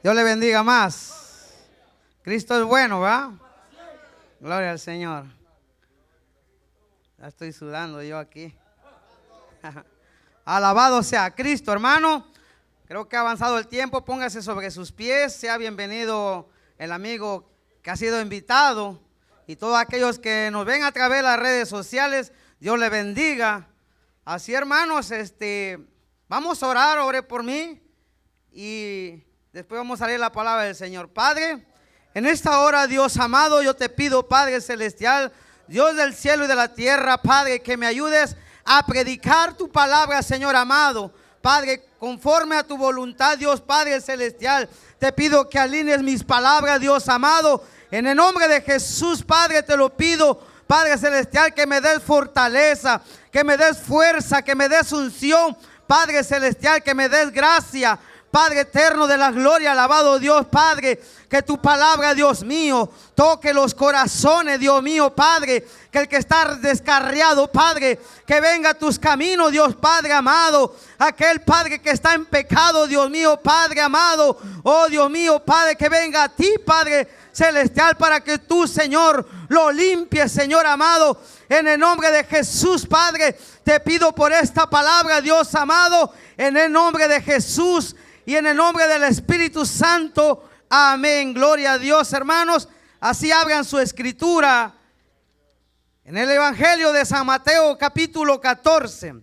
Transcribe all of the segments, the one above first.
Dios le bendiga más. Cristo es bueno, ¿verdad? Gloria al Señor. Ya estoy sudando yo aquí. Alabado sea Cristo, hermano. Creo que ha avanzado el tiempo. Póngase sobre sus pies. Sea bienvenido el amigo que ha sido invitado. Y todos aquellos que nos ven a través de las redes sociales, Dios le bendiga. Así, hermanos, vamos a orar, ore por mí. Y después vamos a leer la palabra del Señor. Padre, en esta hora, Dios amado, yo te pido, Padre celestial, Dios del cielo y de la tierra, Padre, que me ayudes a predicar tu palabra, Señor amado. Padre, conforme a tu voluntad, Dios Padre celestial, te pido que alinees mis palabras, Dios amado. En el nombre de Jesús, Padre, te lo pido, Padre celestial, que me des fortaleza, que me des fuerza, que me des unción, Padre celestial, que me des gracia. Padre eterno de la gloria, alabado Dios, Padre, que tu palabra, Dios mío, toque los corazones, Dios mío, Padre, que el que está descarriado, Padre, que venga a tus caminos, Dios Padre amado, aquel Padre que está en pecado, Dios mío, Padre amado, oh Dios mío, Padre, que venga a ti, Padre celestial, para que tú, Señor, lo limpies, Señor amado, en el nombre de Jesús, Padre, te pido por esta palabra, Dios amado, en el nombre de Jesús. Y en el nombre del Espíritu Santo, amén. Gloria a Dios, hermanos. Así abran su escritura en el Evangelio de San Mateo, capítulo 14.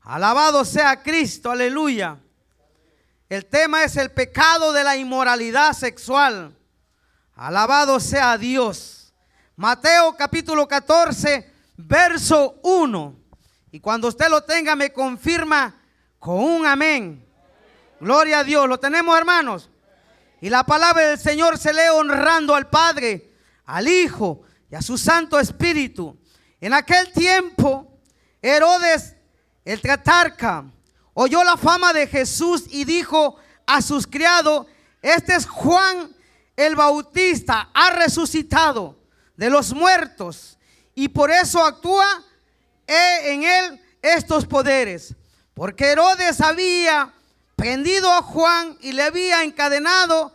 Alabado sea Cristo, aleluya. El tema es el pecado de la inmoralidad sexual. Alabado sea Dios. Mateo, capítulo 14, verso 1. Y cuando usted lo tenga, me confirma con un amén. Gloria a Dios, ¿lo tenemos, hermanos? Y la palabra del Señor se lee honrando al Padre, al Hijo y a su Santo Espíritu. En aquel tiempo, Herodes el tetrarca oyó la fama de Jesús y dijo a sus criados: este es Juan el Bautista, ha resucitado de los muertos y por eso actúa en él estos poderes. Porque Herodes había prendido a Juan y le había encadenado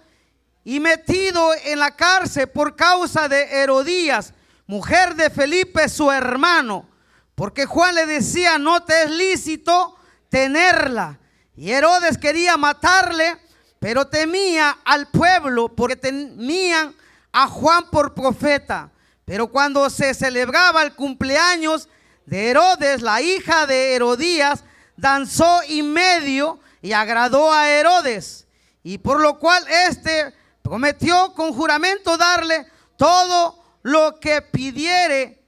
y metido en la cárcel por causa de Herodías, mujer de Felipe su hermano, porque Juan le decía: no te es lícito tenerla. Y Herodes quería matarle, pero temía al pueblo porque temían a Juan por profeta. Pero cuando se celebraba el cumpleaños de Herodes, la hija de Herodías danzó en medio y agradó a Herodes, y por lo cual éste prometió con juramento darle todo lo que pidiese.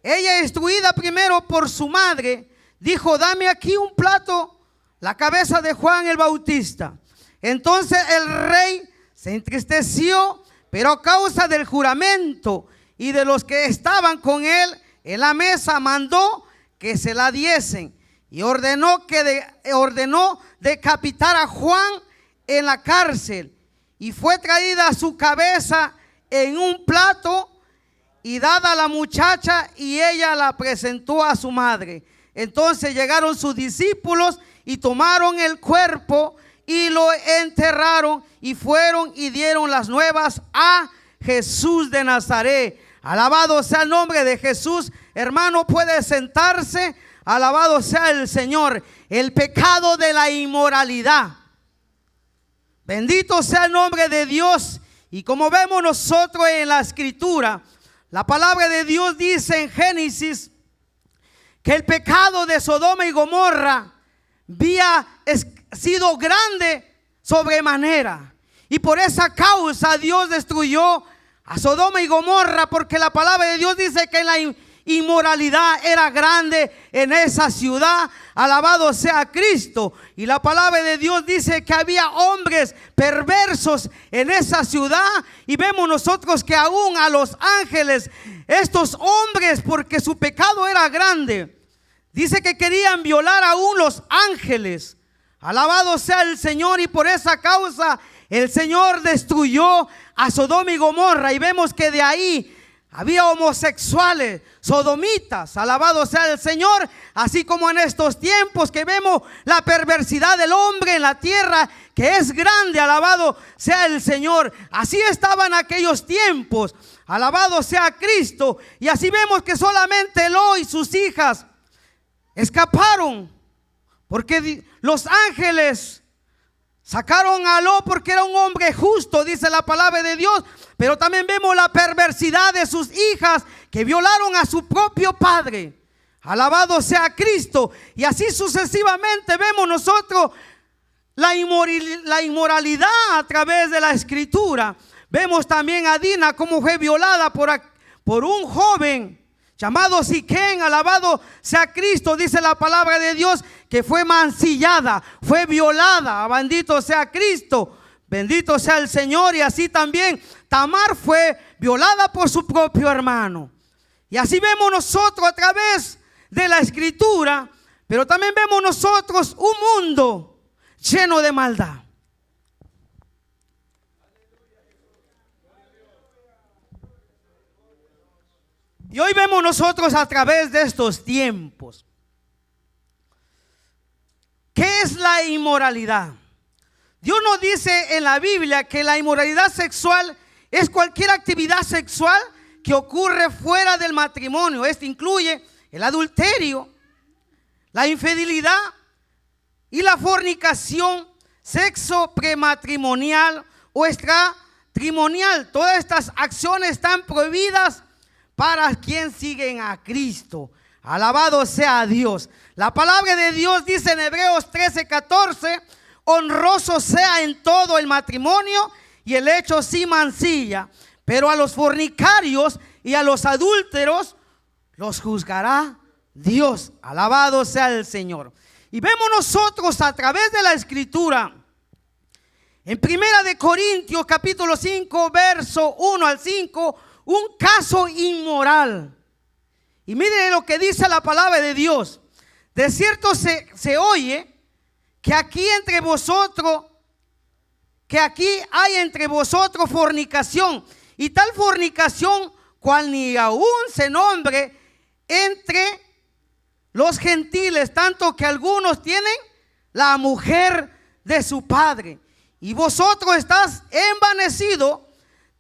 Ella, instruida primero por su madre, dijo: dame aquí un plato la cabeza de Juan el Bautista. Entonces el rey se entristeció, pero a causa del juramento y de los que estaban con él en la mesa, mandó que se la diesen. Y ordenó decapitar a Juan en la cárcel. Y fue traída su cabeza en un plato y dada a la muchacha, y ella la presentó a su madre. Entonces llegaron sus discípulos y tomaron el cuerpo y lo enterraron, y fueron y dieron las nuevas a Jesús de Nazaret. Alabado sea el nombre de Jesús. Hermano, puede sentarse. Alabado sea el Señor. El pecado de la inmoralidad. Bendito sea el nombre de Dios. Y como vemos nosotros en la escritura, la palabra de Dios dice en Génesis que el pecado de Sodoma y Gomorra había sido grande sobremanera. Y por esa causa Dios destruyó a Sodoma y Gomorra, porque la palabra de Dios dice que la inmoralidad era grande en esa ciudad. Alabado sea Cristo. Y la palabra de Dios dice que había hombres perversos en esa ciudad. Y vemos nosotros que aún a los ángeles, estos hombres, porque su pecado era grande, dice que querían violar aún los ángeles. Alabado sea el Señor. Y por esa causa el Señor destruyó a Sodoma y Gomorra. Y vemos que de ahí, Había homosexuales, sodomitas, alabado sea el Señor, así como en estos tiempos que vemos la perversidad del hombre en la tierra, que es grande, alabado sea el Señor. Así estaban aquellos tiempos, alabado sea Cristo. Y así vemos que solamente Lot y sus hijas escaparon, porque los ángeles sacaron a Lot porque era un hombre justo, dice la palabra de Dios. Pero también vemos la perversidad de sus hijas que violaron a su propio padre. Alabado sea Cristo. Y así sucesivamente vemos nosotros la inmoralidad a través de la escritura. Vemos también a Dina como fue violada por un joven llamado Siquén. Alabado sea Cristo, dice la palabra de Dios, que fue mancillada, fue violada. Bendito sea Cristo, bendito sea el Señor. Y así también Tamar fue violada por su propio hermano. Y así vemos nosotros a través de la escritura, pero también vemos nosotros un mundo lleno de maldad. Y hoy vemos nosotros a través de estos tiempos, ¿qué es la inmoralidad? Dios nos dice en la Biblia que la inmoralidad sexual es cualquier actividad sexual que ocurre fuera del matrimonio. Esto incluye el adulterio, la infidelidad y la fornicación, sexo prematrimonial o extratrimonial. Todas estas acciones están prohibidas para quien siguen a Cristo. Alabado sea Dios. La palabra de Dios dice en Hebreos 13:14: honroso sea en todo el matrimonio y el hecho sin mancilla, pero a los fornicarios y a los adúlteros los juzgará Dios. Alabado sea el Señor. Y vemos nosotros a través de la escritura en 1 Corintios capítulo 5 verso 1 al 5 un caso inmoral. Y miren lo que dice la palabra de Dios: de cierto se oye que aquí hay entre vosotros fornicación, y tal fornicación cual ni aún se nombre entre los gentiles, tanto que algunos tienen la mujer de su padre. Y vosotros estás envanecido.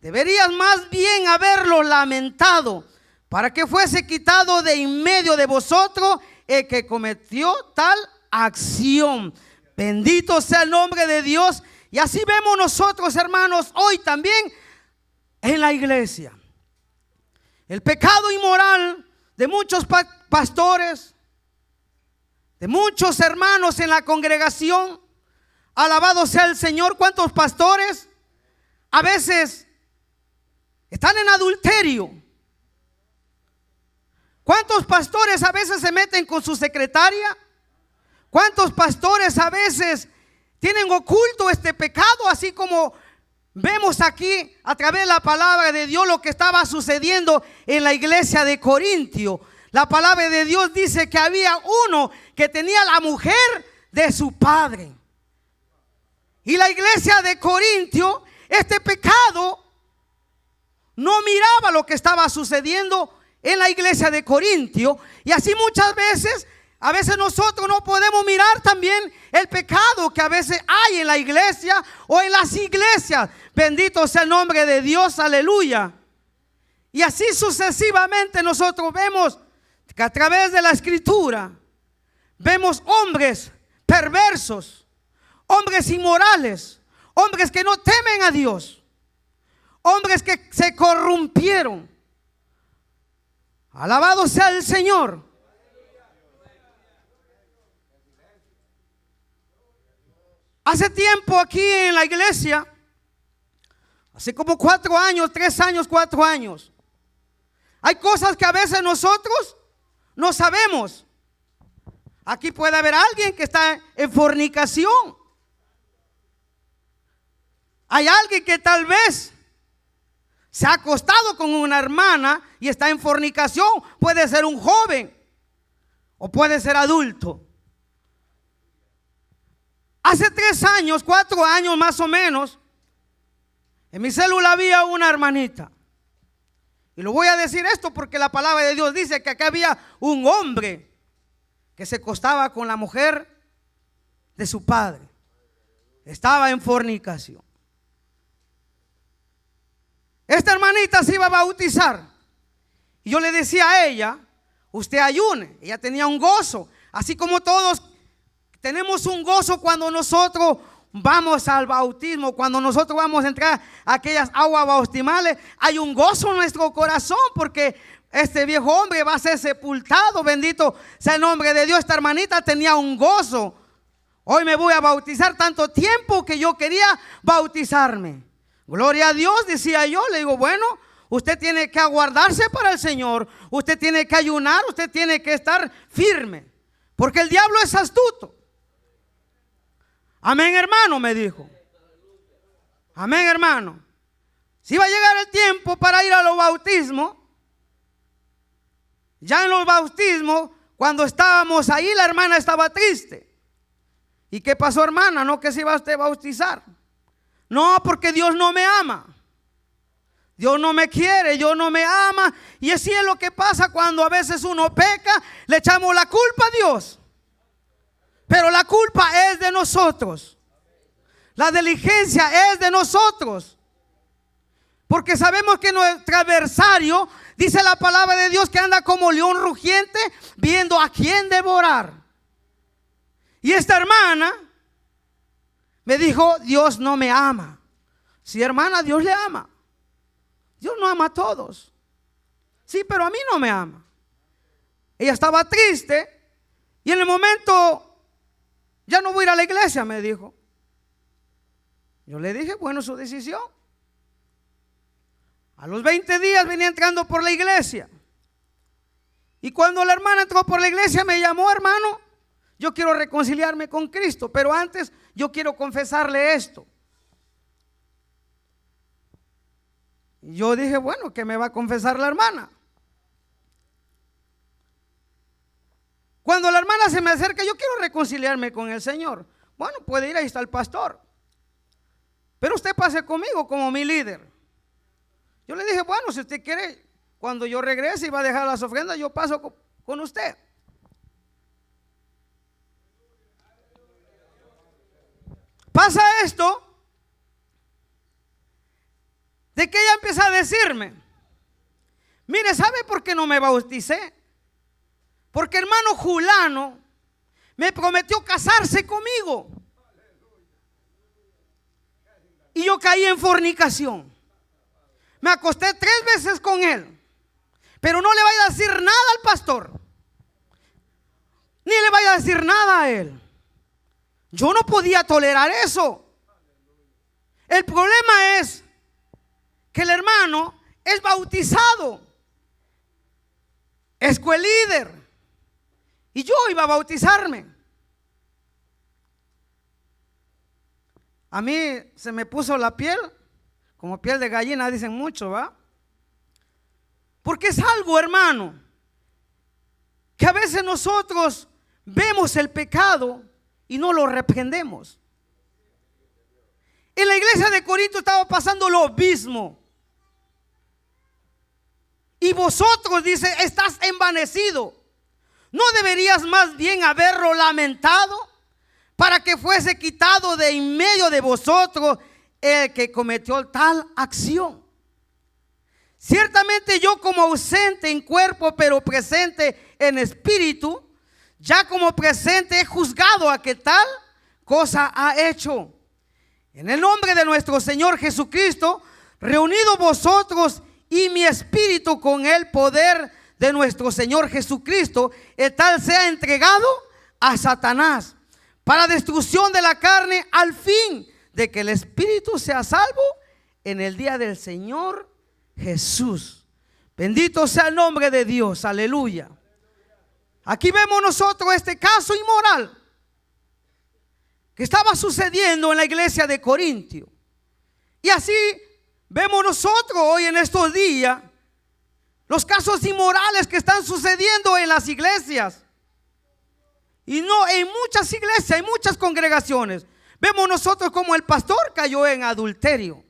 Deberías más bien haberlo lamentado, para que fuese quitado de en medio de vosotros el que cometió tal acción. Bendito sea el nombre de Dios. Y así vemos nosotros, hermanos, hoy también en la iglesia el pecado inmoral de muchos pastores, de muchos hermanos en la congregación. Alabado sea el Señor. ¿Cuántos pastores a veces están en adulterio? ¿Cuántos pastores a veces se meten con su secretaria? ¿Cuántos pastores a veces tienen oculto este pecado? Así como vemos aquí a través de la palabra de Dios lo que estaba sucediendo en la iglesia de Corintio. La palabra de Dios dice que había uno que tenía la mujer de su padre. Y la iglesia de Corintio, este pecado, no miraba lo que estaba sucediendo en la iglesia de Corintio. Y así muchas veces, a veces nosotros no podemos mirar también el pecado que a veces hay en la iglesia o en las iglesias. Bendito sea el nombre de Dios, aleluya. Y así sucesivamente nosotros vemos que a través de la escritura vemos hombres perversos, hombres inmorales, hombres que no temen a Dios, hombres que se corrompieron. Alabado sea el Señor. Hace tiempo aquí en la iglesia, hace como 4 años, 3 años, 4 años, hay cosas que a veces nosotros no sabemos. Aquí puede haber alguien que está en fornicación. Hay alguien que tal vez se ha acostado con una hermana y está en fornicación. Puede ser un joven o puede ser adulto. Hace 3 años, 4 años más o menos, en mi célula había una hermanita. Y lo voy a decir esto porque la palabra de Dios dice que acá había un hombre que se acostaba con la mujer de su padre. Estaba en fornicación. Esta hermanita se iba a bautizar. Y yo le decía a ella, usted ayune. Ella tenía un gozo, así como todos tenemos un gozo cuando nosotros vamos al bautismo, cuando nosotros vamos a entrar a aquellas aguas bautismales. Hay un gozo en nuestro corazón porque este viejo hombre va a ser sepultado. Bendito sea el nombre de Dios. Esta hermanita tenía un gozo. Hoy me voy a bautizar, tanto tiempo que yo quería bautizarme. Gloria a Dios, decía yo. Le digo, bueno, usted tiene que aguardarse para el Señor, usted tiene que ayunar, usted tiene que estar firme, porque el diablo es astuto. Amén, hermano, me dijo. Amén, hermano. Si va a llegar el tiempo para ir a los bautismos, ya en los bautismos, cuando estábamos ahí, la hermana estaba triste. ¿Y qué pasó, hermana? No, que se iba usted a bautizar. No, porque Dios no me ama. Dios no me quiere, Dios no me ama. Y así es lo que pasa cuando a veces uno peca, le echamos la culpa a Dios. Pero la culpa es de nosotros. La diligencia es de nosotros. Porque sabemos que nuestro adversario, dice la palabra de Dios, que anda como león rugiente viendo a quién devorar. Y esta hermana me dijo, Dios no me ama. Sí, hermana, Dios le ama. Dios no ama a todos. Sí, pero a mí no me ama. Ella estaba triste y en el momento, ya no voy a ir a la iglesia, me dijo. Yo le dije, bueno, su decisión. A los 20 días venía entrando por la iglesia. Y cuando la hermana entró por la iglesia me llamó, hermano, yo quiero reconciliarme con Cristo, pero antes yo quiero confesarle esto. Y yo dije, bueno, ¿qué me va a confesar la hermana? Cuando la hermana se me acerca, yo quiero reconciliarme con el Señor. Bueno, puede ir, ahí está el pastor. Pero usted pase conmigo como mi líder. Yo le dije, bueno, si usted quiere, cuando yo regrese y va a dejar las ofrendas, yo paso con usted. Pasa esto, de que ella empieza a decirme, mire, ¿sabe por qué no me bauticé? Porque hermano Julano me prometió casarse conmigo y yo caí en fornicación. Me acosté 3 veces con él, pero no le vaya a decir nada al pastor, ni le vaya a decir nada a él. Yo no podía tolerar eso. El problema es que el hermano es bautizado, es líder, y yo iba a bautizarme. A mí se me puso la piel como piel de gallina, dicen mucho, ¿va? Porque es algo, hermano, que a veces nosotros vemos el pecado y no lo reprendemos. En la iglesia de Corinto estaba pasando lo mismo. Y vosotros, dice, estás envanecido. ¿No deberías más bien haberlo lamentado para que fuese quitado de en medio de vosotros el que cometió tal acción? Ciertamente yo, como ausente en cuerpo pero presente en espíritu, ya como presente he juzgado a que tal cosa ha hecho. En el nombre de nuestro Señor Jesucristo, reunidos vosotros y mi espíritu con el poder de nuestro Señor Jesucristo, el tal sea entregado a Satanás para destrucción de la carne, al fin de que el espíritu sea salvo en el día del Señor Jesús. Bendito sea el nombre de Dios, aleluya. Aquí vemos nosotros este caso inmoral que estaba sucediendo en la iglesia de Corintio. Y así vemos nosotros hoy en estos días los casos inmorales que están sucediendo en las iglesias. Y no en muchas iglesias, en muchas congregaciones. Vemos nosotros como el pastor cayó en adulterio,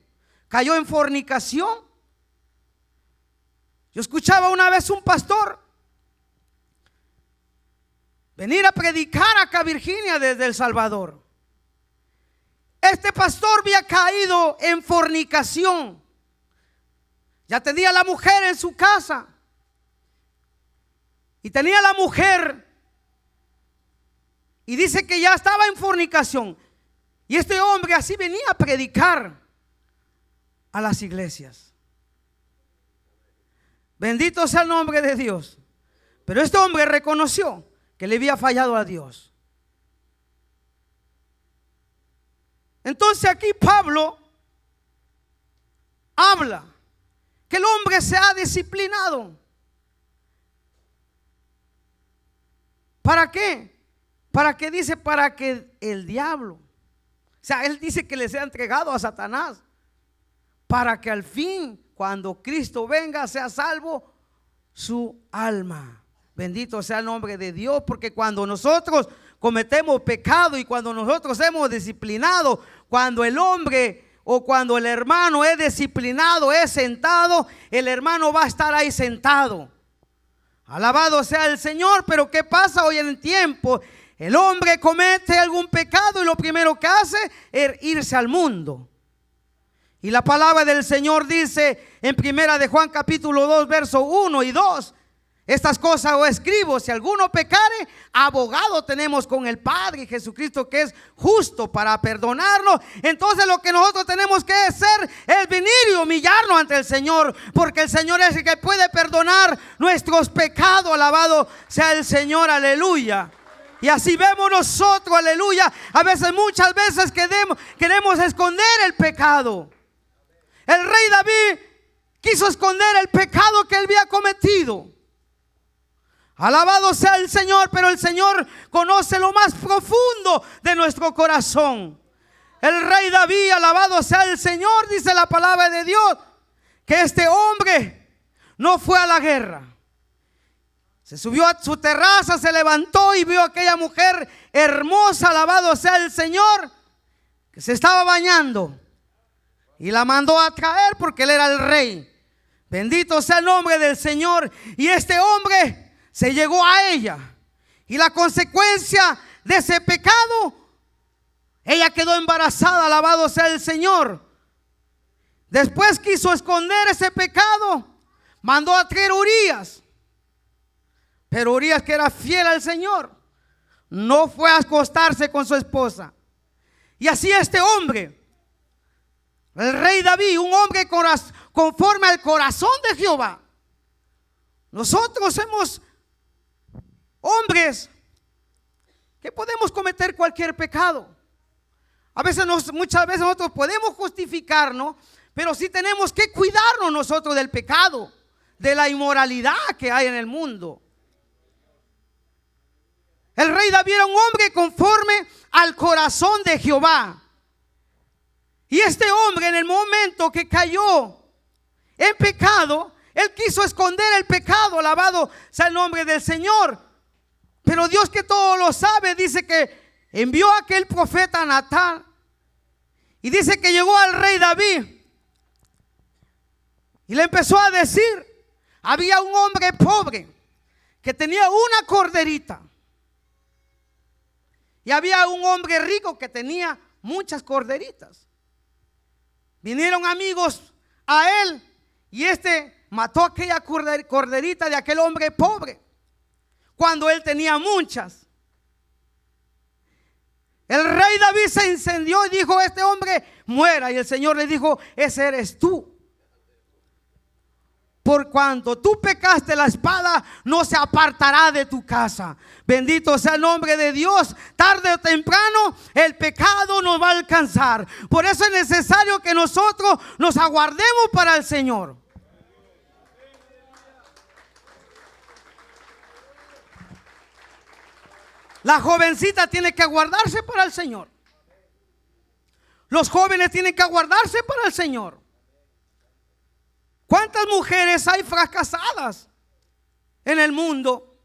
cayó en fornicación. Yo escuchaba una vez un pastor venir a predicar acá a Virginia desde El Salvador. Este pastor había caído en fornicación. Ya tenía la mujer en su casa. Y tenía la mujer. Y dice que ya estaba en fornicación. Y este hombre así venía a predicar a las iglesias. Bendito sea el nombre de Dios. Pero este hombre reconoció que le había fallado a Dios. Entonces aquí Pablo habla que el hombre se ha disciplinado. ¿Para qué? ¿Para qué dice? Para que el diablo, o sea, él dice que le sea entregado a Satanás, para que al fin, cuando Cristo venga, sea salvo su alma. Bendito sea el nombre de Dios, porque cuando nosotros cometemos pecado y cuando nosotros hemos disciplinado, cuando el hombre o cuando el hermano es disciplinado, es sentado, el hermano va a estar ahí sentado. Alabado sea el Señor. Pero ¿qué pasa hoy en el tiempo? El hombre comete algún pecado y lo primero que hace es irse al mundo. Y la palabra del Señor dice en primera de Juan capítulo 2 verso 1 y 2: estas cosas os escribo, si alguno pecare, abogado tenemos con el Padre, Jesucristo, que es justo para perdonarnos. Entonces lo que nosotros tenemos que hacer es venir y humillarnos ante el Señor, porque el Señor es el que puede perdonar nuestros pecados. Alabado sea el Señor, aleluya. Y así vemos nosotros, aleluya. A veces, muchas veces queremos esconder el pecado. El rey David quiso esconder el pecado que él había cometido. Alabado sea el Señor, pero el Señor conoce lo más profundo de nuestro corazón. El rey David, alabado sea el Señor, dice la palabra de Dios, que este hombre no fue a la guerra. Se subió a su terraza, se levantó y vio a aquella mujer hermosa, alabado sea el Señor, que se estaba bañando, y la mandó a traer porque él era el rey. Bendito sea el nombre del Señor. Y este hombre se llegó a ella, y la consecuencia de ese pecado, ella quedó embarazada, alabado sea el Señor. Después quiso esconder ese pecado, mandó a traer Urías. Pero Urías, que era fiel al Señor, no fue a acostarse con su esposa. Y así este hombre, el rey David, un hombre conforme al corazón de Jehová. Nosotros somos hombres que podemos cometer cualquier pecado. Muchas veces nosotros podemos justificarnos, pero sí tenemos que cuidarnos nosotros del pecado, de la inmoralidad que hay en el mundo. El rey David era un hombre conforme al corazón de Jehová. Y este hombre, en el momento que cayó en pecado, él quiso esconder el pecado, alabado sea el nombre del Señor. Pero Dios, que todo lo sabe, dice que envió a aquel profeta Natán, y dice que llegó al rey David y le empezó a decir: había un hombre pobre que tenía una corderita, y había un hombre rico que tenía muchas corderitas. Vinieron amigos a él, y mató aquella corderita de aquel hombre pobre cuando él tenía muchas. El rey David se encendió y dijo: este hombre muera. Y el Señor le dijo: ese eres tú. Por cuanto tú pecaste, la espada no se apartará de tu casa. Bendito sea el nombre de Dios. Tarde o temprano el pecado nos va a alcanzar. Por eso es necesario que nosotros nos aguardemos para el Señor. La jovencita tiene que aguardarse para el Señor. Los jóvenes tienen que aguardarse para el Señor. ¿Cuántas mujeres hay fracasadas en el mundo?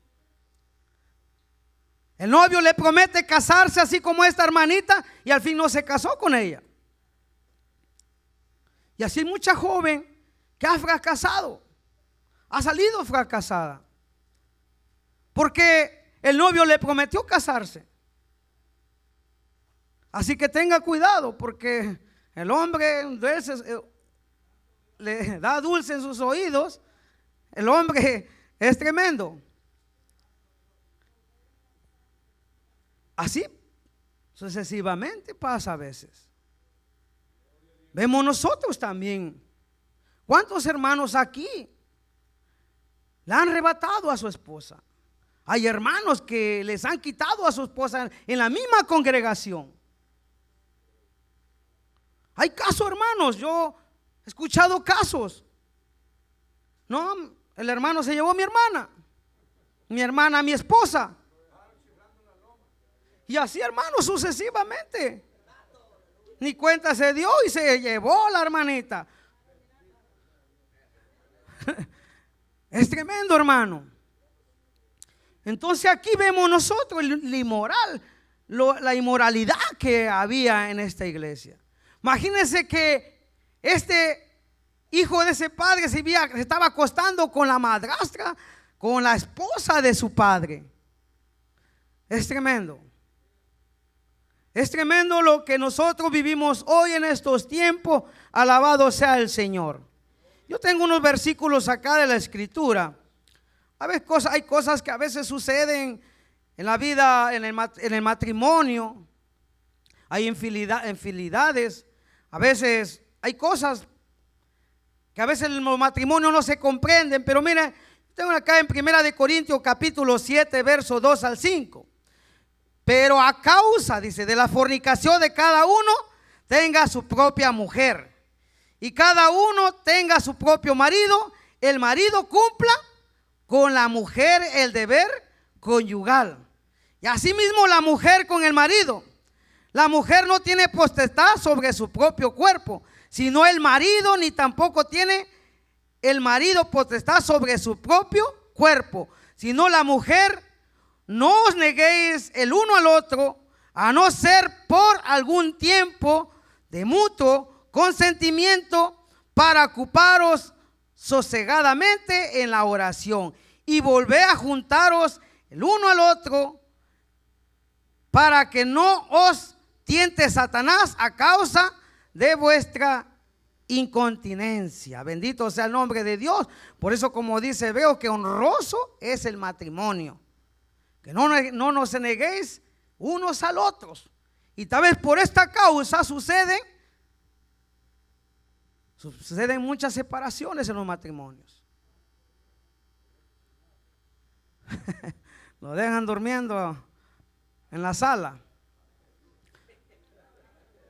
El novio le promete casarse así como esta hermanita, y al fin no se casó con ella. Y así mucha joven que ha fracasado. ha salido fracasada. Porque el novio le prometió casarse. Así que tenga cuidado, porque el hombre le da dulce en sus oídos. El hombre es tremendo. Así sucesivamente pasa a veces. Vemos nosotros también. ¿Cuántos hermanos aquí le han arrebatado a su esposa? Hay hermanos que les han quitado a su esposa en la misma congregación. Hay casos, hermanos, yo he escuchado casos. No, el hermano se llevó a mi hermana a mi esposa. Y así, hermanos, sucesivamente. Ni cuenta se dio y se llevó la hermanita. Es tremendo, hermano. Entonces aquí vemos nosotros la inmoralidad que había en esta iglesia. Imagínense que este hijo de ese padre se estaba acostando con la madrastra, con la esposa de su padre. Es tremendo. Es tremendo lo que nosotros vivimos hoy en estos tiempos. Alabado sea el Señor. Yo tengo unos versículos acá de la Escritura. Hay cosas que a veces suceden en la vida, en el matrimonio. Hay infidelidades. A veces hay cosas que a veces en los matrimonios no se comprenden. Pero mira, tengo acá en 1 Corintios capítulo 7, verso 2 al 5. Pero a causa, dice, de la fornicación de cada uno, tenga su propia mujer. Y cada uno tenga su propio marido. El marido cumpla con la mujer el deber conyugal. Y asimismo la mujer con el marido. La mujer no tiene potestad sobre su propio cuerpo, sino el marido, ni tampoco tiene el marido potestad sobre su propio cuerpo, sino la mujer. No os neguéis el uno al otro, a no ser por algún tiempo de mutuo consentimiento, para ocuparos sosegadamente en la oración, y volver a juntaros el uno al otro, para que no os tiente Satanás a causa de vuestra incontinencia. Bendito sea el nombre de Dios. Por eso, como dice, veo que honroso es el matrimonio. Que no nos neguéis unos al otros. Y tal vez por esta causa suceden muchas separaciones en los matrimonios. Lo dejan durmiendo en la sala.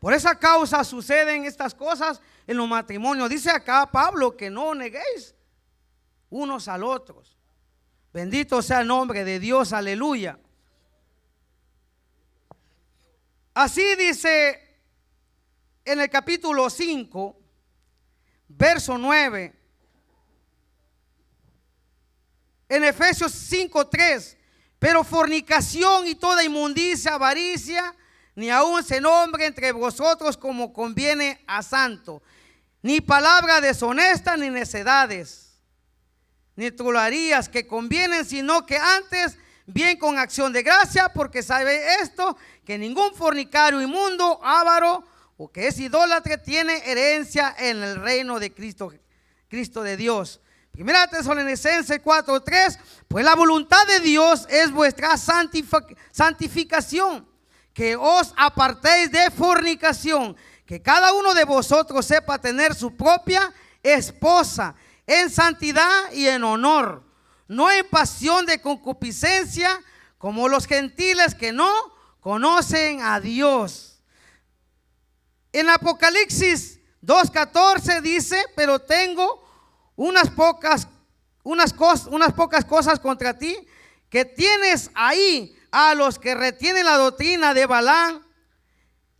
Por esa causa suceden estas cosas en los matrimonios. Dice acá Pablo que no neguéis unos al otros. Bendito sea el nombre de Dios, aleluya. Así dice en el capítulo 5, verso 9, en Efesios 5:3, pero fornicación y toda inmundicia, avaricia, ni aun se nombre entre vosotros como conviene a santo, ni palabra deshonesta, ni necedades, ni trularías que convienen, sino que antes bien con acción de gracia, porque sabe esto, que ningún fornicario, inmundo, avaro o que es idólatra tiene herencia en el reino de Cristo de Dios. Primera Tesalonicenses 4:3, pues la voluntad de Dios es vuestra santificación, que os apartéis de fornicación, que cada uno de vosotros sepa tener su propia esposa en santidad y en honor, no en pasión de concupiscencia, como los gentiles que no conocen a Dios. En Apocalipsis 2:14 dice, pero tengo unas pocas cosas contra ti, que tienes ahí a los que retienen la doctrina de Balaam,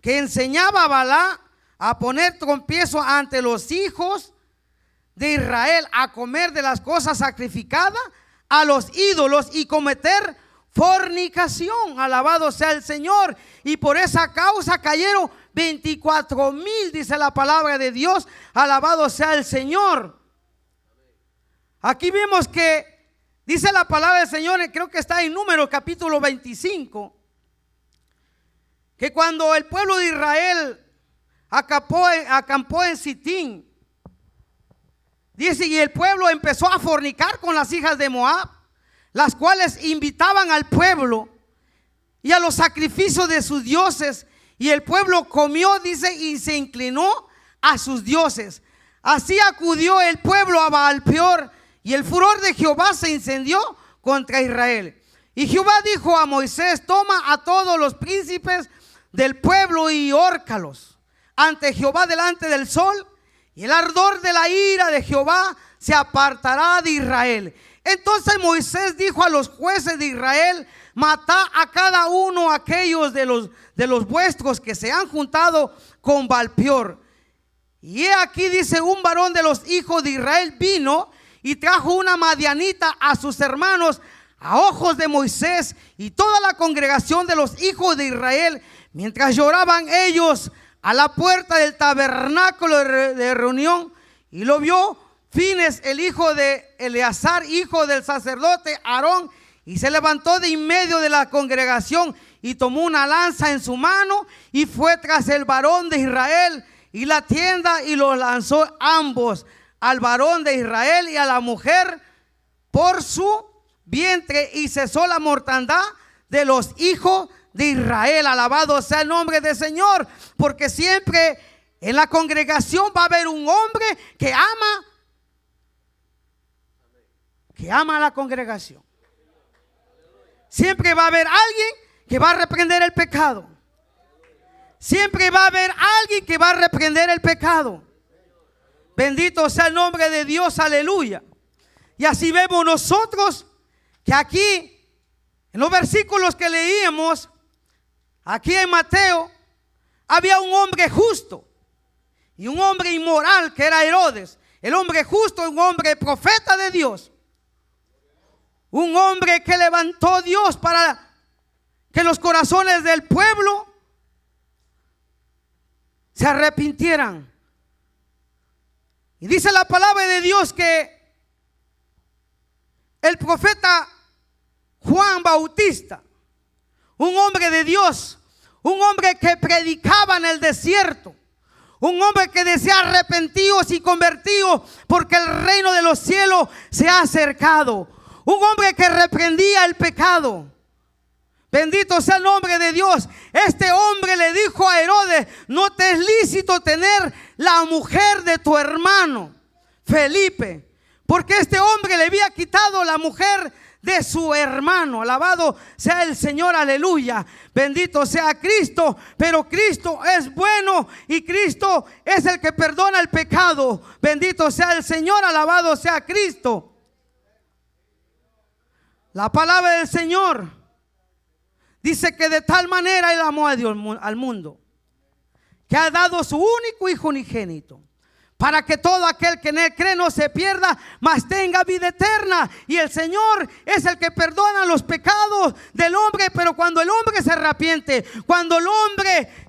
que enseñaba a Balaam a poner tropiezo ante los hijos de Israel, a comer de las cosas sacrificadas a los ídolos y cometer fornicación. Alabado sea el Señor. Y por esa causa cayeron 24,000, dice la palabra de Dios. Alabado sea el Señor. Aquí vemos que dice la palabra del Señor, creo que está en Números capítulo 25, que cuando el pueblo de Israel acampó en Sitín, dice, y el pueblo empezó a fornicar con las hijas de Moab, las cuales invitaban al pueblo y a los sacrificios de sus dioses, y el pueblo comió, dice, y se inclinó a sus dioses. Así acudió el pueblo a Baal-peor, y el furor de Jehová se incendió contra Israel. Y Jehová dijo a Moisés: toma a todos los príncipes del pueblo y hórcalos ante Jehová delante del sol, y el ardor de la ira de Jehová se apartará de Israel. Entonces Moisés dijo a los jueces de Israel: matad a cada uno aquellos de los vuestros que se han juntado con Baal-peor. Y he aquí, dice, un varón de los hijos de Israel vino y trajo una madianita a sus hermanos a ojos de Moisés y toda la congregación de los hijos de Israel, mientras lloraban ellos a la puerta del tabernáculo de reunión. Y lo vio Fines, el hijo de Eleazar, hijo del sacerdote Aarón, y se levantó de en medio de la congregación y tomó una lanza en su mano y fue tras el varón de Israel y la tienda, y los lanzó ambos, al varón de Israel y a la mujer, por su vientre, y cesó la mortandad de los hijos de Israel. Alabado sea el nombre del Señor, porque siempre en la congregación va a haber un hombre que ama a la congregación. Siempre va a haber alguien que va a reprender el pecado. Siempre va a haber alguien que va a reprender el pecado. Bendito sea el nombre de Dios, aleluya. Y así vemos nosotros que aquí, en los versículos que leíamos, aquí en Mateo, había un hombre justo y un hombre inmoral que era Herodes. El hombre justo, un hombre profeta de Dios. Un hombre que levantó Dios para que los corazones del pueblo se arrepintieran. Y dice la palabra de Dios que el profeta Juan Bautista, un hombre de Dios, un hombre que predicaba en el desierto, un hombre que decía: arrepentidos y convertidos, porque el reino de los cielos se ha acercado. Un hombre que reprendía el pecado. Bendito sea el nombre de Dios. Este hombre le dijo a Herodes: no te es lícito tener la mujer de tu hermano Felipe, porque este hombre le había quitado la mujer de su hermano. Alabado sea el Señor, aleluya. Bendito sea Cristo. Pero Cristo es bueno y Cristo es el que perdona el pecado. Bendito sea el Señor, alabado sea Cristo. La palabra del Señor dice que de tal manera Él amó a Dios, al mundo, que ha dado su único Hijo unigénito, para que todo aquel que en Él cree no se pierda, mas tenga vida eterna. Y el Señor es el que perdona los pecados del hombre. Pero cuando el hombre se arrepiente, cuando el hombre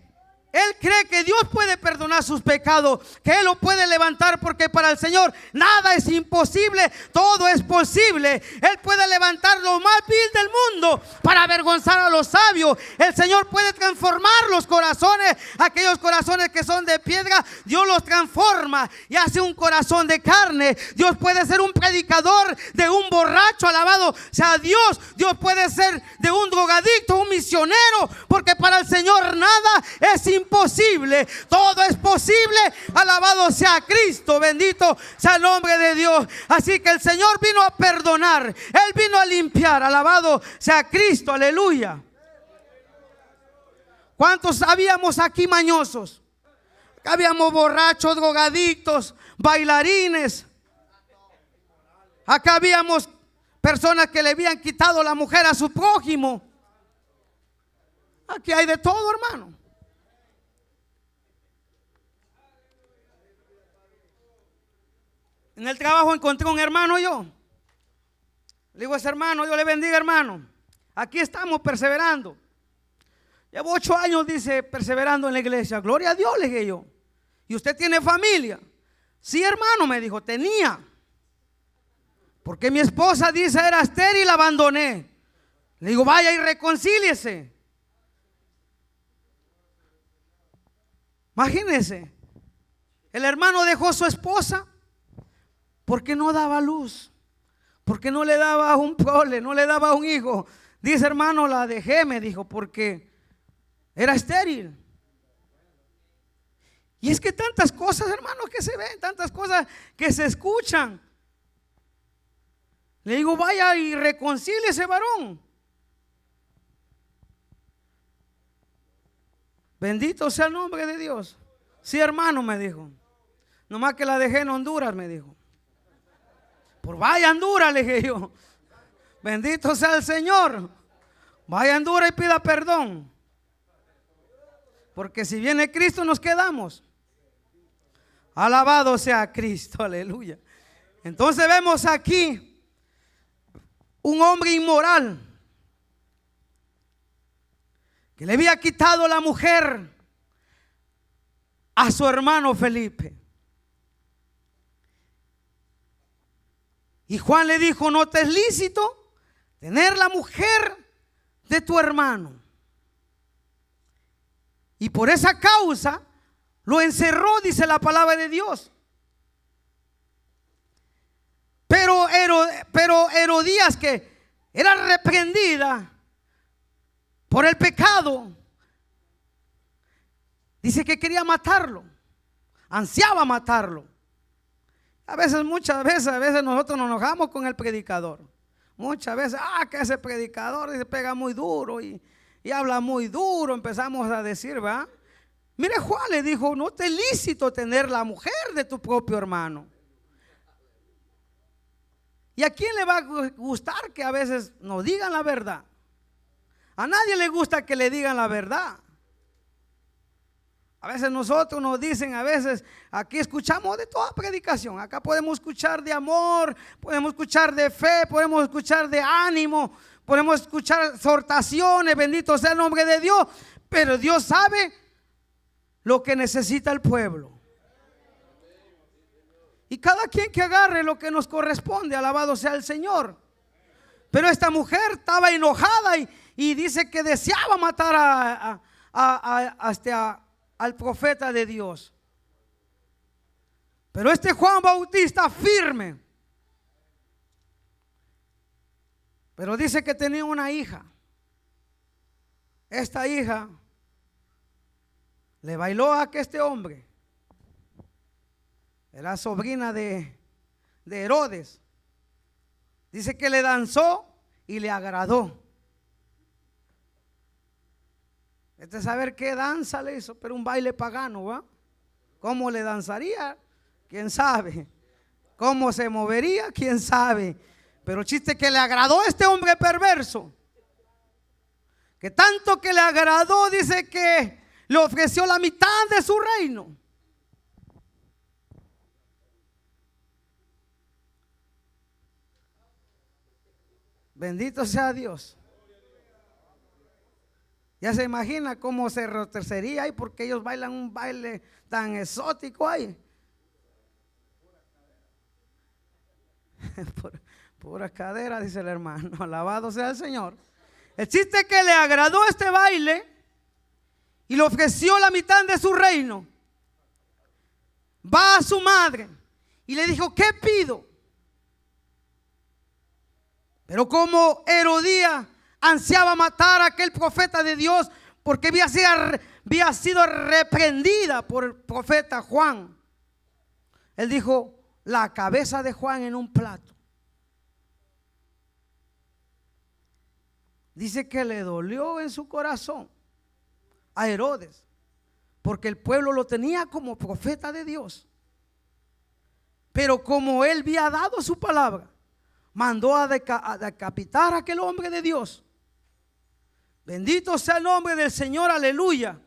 él cree que Dios puede perdonar sus pecados, que Él lo puede levantar, porque para el Señor nada es imposible, todo es posible. Él puede levantar lo más vil del mundo para avergonzar a los sabios. El Señor puede transformar los corazones, aquellos corazones que son de piedra, Dios los transforma y hace un corazón de carne. Dios puede ser un predicador de un borracho, alabado sea Dios. Dios puede ser de un drogadicto, un misionero, porque para el Señor nada es imposible, todo es posible. Alabado sea Cristo, bendito sea el nombre de Dios. Así que el Señor vino a perdonar, Él vino a limpiar. Alabado sea Cristo, aleluya. ¿Cuántos habíamos aquí mañosos? Habíamos borrachos, drogadictos, bailarines. Acá habíamos personas que le habían quitado la mujer a su prójimo. Aquí hay de todo, hermano. En el trabajo encontré un hermano yo. Le digo a ese hermano: Dios le bendiga, hermano. Aquí estamos perseverando. Llevo 8 años, dice, perseverando en la iglesia. Gloria a Dios, le dije yo. ¿Y usted tiene familia? Sí, hermano, me dijo, tenía. porque mi esposa dice era estéril y la abandoné. Le digo, vaya y reconcíliese. Imagínense, el hermano dejó a su esposa porque no daba luz, porque no le daba un prole, no le daba un hijo. Dice, hermano, la dejé, me dijo, porque era estéril. Y es que tantas cosas, hermanos, que se ven, tantas cosas que se escuchan. Le digo, vaya y reconcíliese, varón. Bendito sea el nombre de Dios. Sí, hermano, me dijo. Nomás que la dejé en Honduras, me dijo. Por vaya a Honduras, le dije yo. Bendito sea el Señor. Vaya a Honduras y pida perdón. Porque si viene Cristo nos quedamos. Alabado sea Cristo, aleluya. Entonces vemos aquí un hombre inmoral que le había quitado la mujer a su hermano Felipe. Y Juan le dijo, no te es lícito tener la mujer de tu hermano. Y por esa causa lo encerró, dice la palabra de Dios. Pero Herodías, que era reprendida por el pecado, dice que quería matarlo, ansiaba matarlo. Muchas veces nosotros nos enojamos con el predicador. Muchas veces, que ese predicador se pega muy duro y habla muy duro. Empezamos a decir, ¿va? Mire, Juan le dijo, no te es lícito tener la mujer de tu propio hermano. ¿Y a quién le va a gustar que a veces nos digan la verdad? A nadie le gusta que le digan la verdad. A veces nosotros nos dicen, a veces aquí escuchamos de toda predicación. Acá podemos escuchar de amor, podemos escuchar de fe, podemos escuchar de ánimo, podemos escuchar exhortaciones, bendito sea el nombre de Dios. Pero Dios sabe lo que necesita el pueblo. Y cada quien que agarre lo que nos corresponde, alabado sea el Señor. Pero esta mujer estaba enojada y dice que deseaba matar al profeta de Dios. Pero este Juan Bautista firme. Pero dice que tenía una hija. Esta hija le bailó a este hombre. Era sobrina de Herodes. Dice que le danzó y le agradó. Saber qué danza le hizo, pero un baile pagano, ¿va? ¿Cómo le danzaría? ¿Quién sabe? ¿Cómo se movería? ¿Quién sabe? Pero el chiste que le agradó a este hombre perverso. Que tanto que le agradó, dice que le ofreció la mitad de su reino. Bendito sea Dios. Ya se imagina cómo se retorcería ahí, porque ellos bailan un baile tan exótico ahí. Pura cadera, dice el hermano. Alabado sea el Señor. El chiste es que le agradó este baile y le ofreció la mitad de su reino. Va a su madre y le dijo, ¿qué pido? Pero como Herodías ansiaba matar a aquel profeta de Dios, porque había sido reprendida por el profeta Juan, él dijo, la cabeza de Juan en un plato. Dice que le dolió en su corazón a Herodes, porque el pueblo lo tenía como profeta de Dios. Pero como él había dado su palabra, mandó a decapitar a aquel hombre de Dios. Bendito sea el nombre del Señor, aleluya.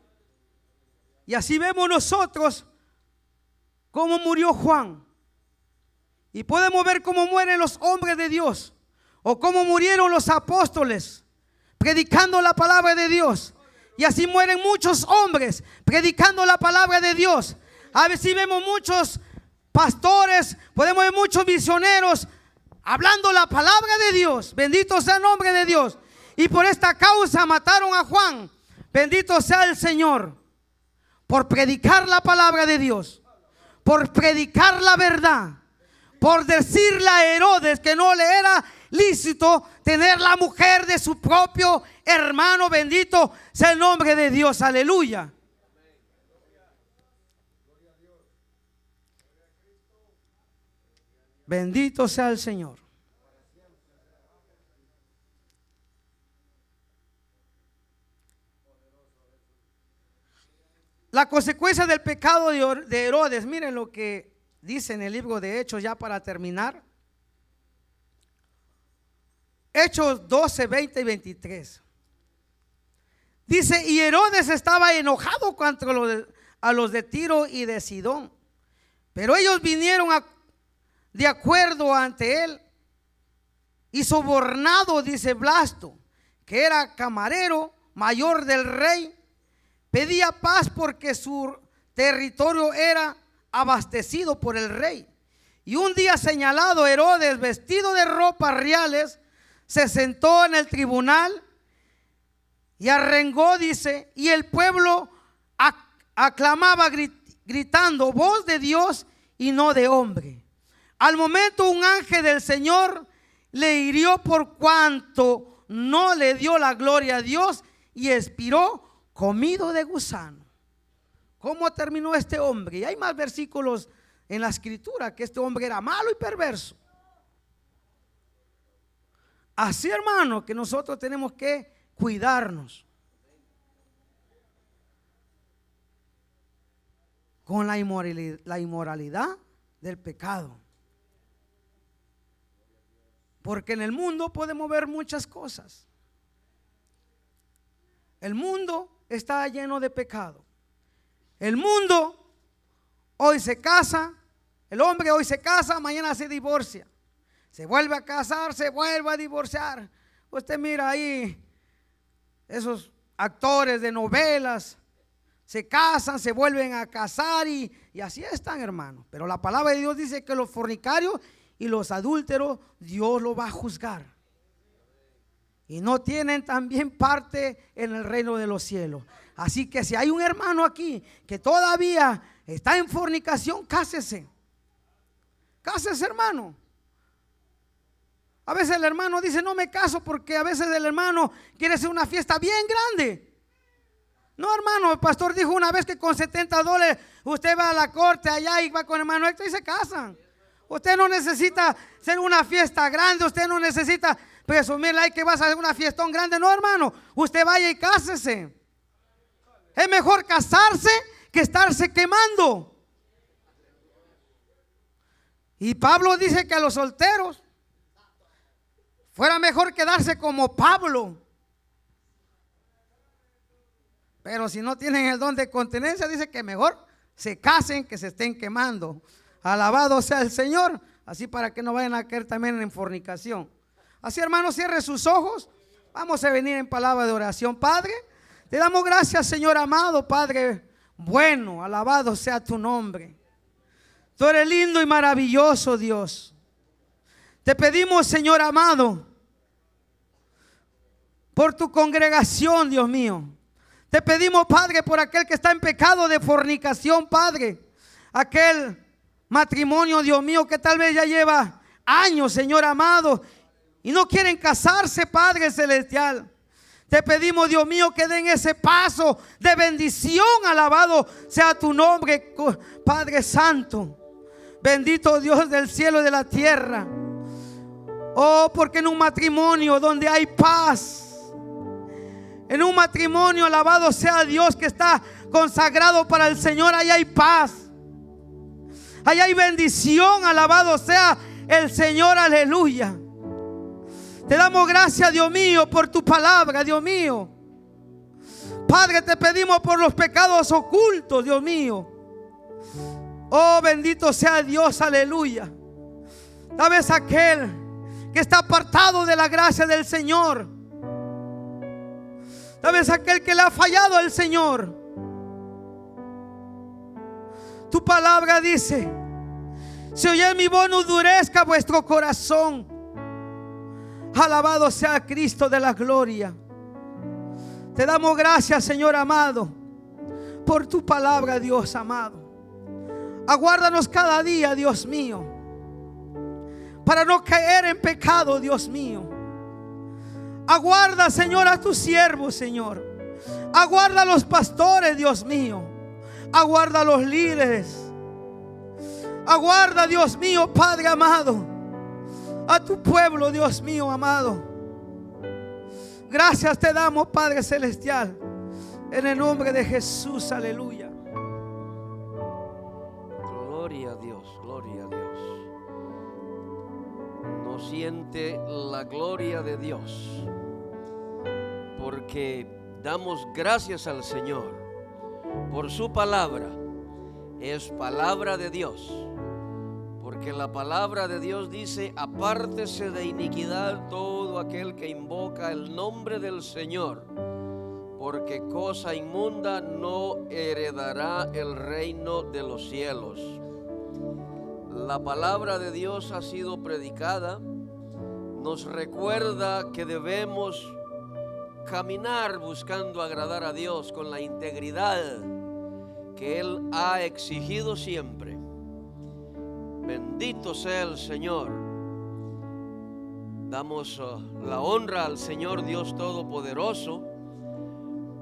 Y así vemos nosotros cómo murió Juan. Y podemos ver cómo mueren los hombres de Dios, o cómo murieron los apóstoles predicando la palabra de Dios. Y así mueren muchos hombres predicando la palabra de Dios. A ver si vemos muchos pastores, podemos ver muchos misioneros hablando la palabra de Dios. Bendito sea el nombre de Dios. Y por esta causa mataron a Juan. Bendito sea el Señor. Por predicar la palabra de Dios, por predicar la verdad, por decirle a Herodes que no le era lícito tener la mujer de su propio hermano. Bendito sea el nombre de Dios, aleluya. Bendito sea el Señor. La consecuencia del pecado de Herodes, miren lo que dice en el libro de Hechos, ya para terminar. Hechos 12, 20 y 23. Dice, y Herodes estaba enojado contra a los de Tiro y de Sidón, pero ellos vinieron de acuerdo ante él, y sobornado, dice Blasto, que era camarero mayor del rey, pedía paz porque su territorio era abastecido por el rey. Y un día señalado, Herodes, vestido de ropas reales, se sentó en el tribunal y arrengó, dice, y el pueblo aclamaba gritando, voz de Dios y no de hombre. Al momento un ángel del Señor le hirió por cuanto no le dio la gloria a Dios y expiró comido de gusano. ¿Cómo terminó este hombre? Y hay más versículos en la escritura que este hombre era malo y perverso. Así, hermano, que nosotros tenemos que cuidarnos con la inmoralidad del pecado. Porque en el mundo podemos ver muchas cosas. El mundo está lleno de pecado. El mundo hoy se casa, el hombre hoy se casa, mañana se divorcia. Se vuelve a casar, se vuelve a divorciar. Usted mira ahí esos actores de novelas, se casan, se vuelven a casar y así están, hermano. Pero la palabra de Dios dice que los fornicarios y los adúlteros Dios los va a juzgar. Y no tienen también parte en el reino de los cielos. Así que si hay un hermano aquí que todavía está en fornicación, cásese. Cásese, hermano. A veces el hermano dice no me caso porque a veces el hermano quiere hacer una fiesta bien grande. No, hermano, el pastor dijo una vez que con $70 usted va a la corte allá y va con el hermano Héctor y se casan. Usted no necesita hacer una fiesta grande, usted no necesita presumirle ahí que vas a hacer una fiestón grande. No, hermano, usted vaya y cásese. Es mejor casarse que estarse quemando. Y Pablo dice que a los solteros fuera mejor quedarse como Pablo. Pero si no tienen el don de continencia, dice que mejor se casen que se estén quemando. Alabado sea el Señor. Así para que no vayan a caer también en fornicación. Así, hermano, cierre sus ojos. Vamos a venir en palabra de oración. Padre, te damos gracias, Señor amado, Padre bueno, alabado sea tu nombre. Tú eres lindo y maravilloso, Dios. Te pedimos, Señor amado, por tu congregación, Dios mío. Te pedimos, Padre, por aquel que está en pecado de fornicación, Padre. Aquel matrimonio, Dios mío, que tal vez ya lleva años, Señor amado, y no quieren casarse, Padre celestial. Te pedimos, Dios mío, que den ese paso de bendición. Alabado sea tu nombre, Padre Santo. Bendito Dios del cielo y de la tierra. Oh, porque en un matrimonio donde hay paz, en un matrimonio, alabado sea Dios, que está consagrado para el Señor, ahí hay paz, ahí hay bendición. Alabado sea el Señor, aleluya. Te damos gracias, Dios mío, por tu palabra, Dios mío. Padre, te pedimos por los pecados ocultos, Dios mío. Oh, bendito sea Dios, aleluya. Tal vez aquel que está apartado de la gracia del Señor, tal vez aquel que le ha fallado al Señor. Tu palabra dice: si oye mi voz, no endurezca vuestro corazón. Alabado sea Cristo de la gloria. Te damos gracias, Señor amado, por tu palabra, Dios amado. Aguárdanos cada día, Dios mío, para no caer en pecado, Dios mío. Aguarda, Señor, a tus siervos, Señor. Aguarda a los pastores, Dios mío. Aguarda a los líderes. Aguarda, Dios mío, Padre amado, a tu pueblo, Dios mío amado. Gracias te damos, Padre celestial, en el nombre de Jesús, aleluya. Gloria a Dios, gloria a Dios. No siente la gloria de Dios, porque damos gracias al Señor por su palabra. Es palabra de Dios, porque la palabra de Dios dice: apártese de iniquidad todo aquel que invoca el nombre del Señor, porque cosa inmunda no heredará el reino de los cielos. La palabra de Dios ha sido predicada, nos recuerda que debemos caminar buscando agradar a Dios con la integridad que Él ha exigido siempre. Bendito sea el Señor. Damos la honra al Señor Dios Todopoderoso,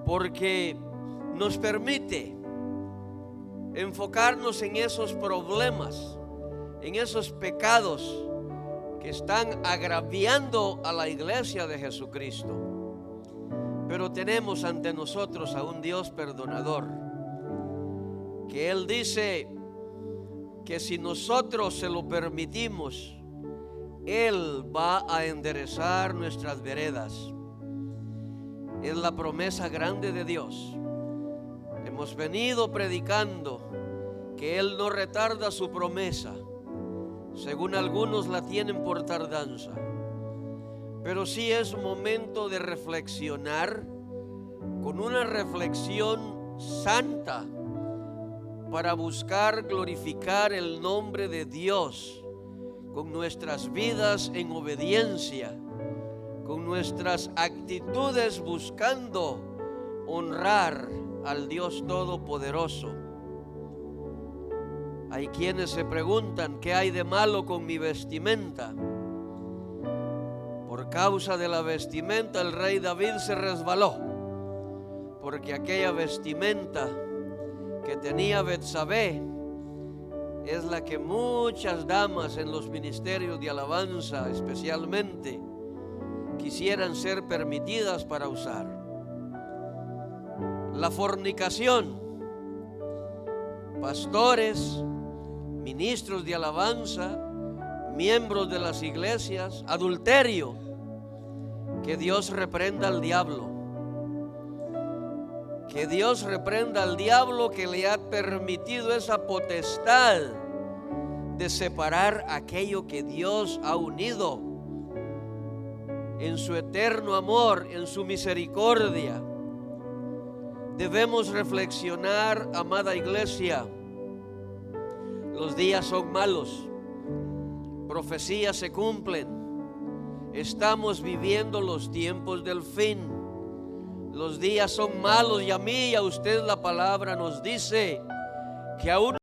porque nos permite enfocarnos en esos problemas, en esos pecados que están agraviando a la iglesia de Jesucristo. Pero tenemos ante nosotros a un Dios perdonador, que Él dice que si nosotros se lo permitimos, Él va a enderezar nuestras veredas. Es la promesa grande de Dios. Hemos venido predicando que Él no retarda su promesa, según algunos la tienen por tardanza. Pero sí es momento de reflexionar con una reflexión santa, para buscar glorificar el nombre de Dios con nuestras vidas en obediencia, con nuestras actitudes buscando honrar al Dios Todopoderoso. Hay quienes se preguntan: ¿qué hay de malo con mi vestimenta? Por causa de la vestimenta el rey David se resbaló, porque aquella vestimenta que tenía Betsabé es la que muchas damas en los ministerios de alabanza especialmente quisieran ser permitidas para usar. La fornicación, pastores, ministros de alabanza, miembros de las iglesias, adulterio. Que Dios reprenda al diablo. Que Dios reprenda al diablo que le ha permitido esa potestad de separar aquello que Dios ha unido en su eterno amor, en su misericordia. Debemos reflexionar, amada iglesia. Los días son malos, profecías se cumplen, estamos viviendo los tiempos del fin. Los días son malos y a mí y a usted la palabra nos dice que aún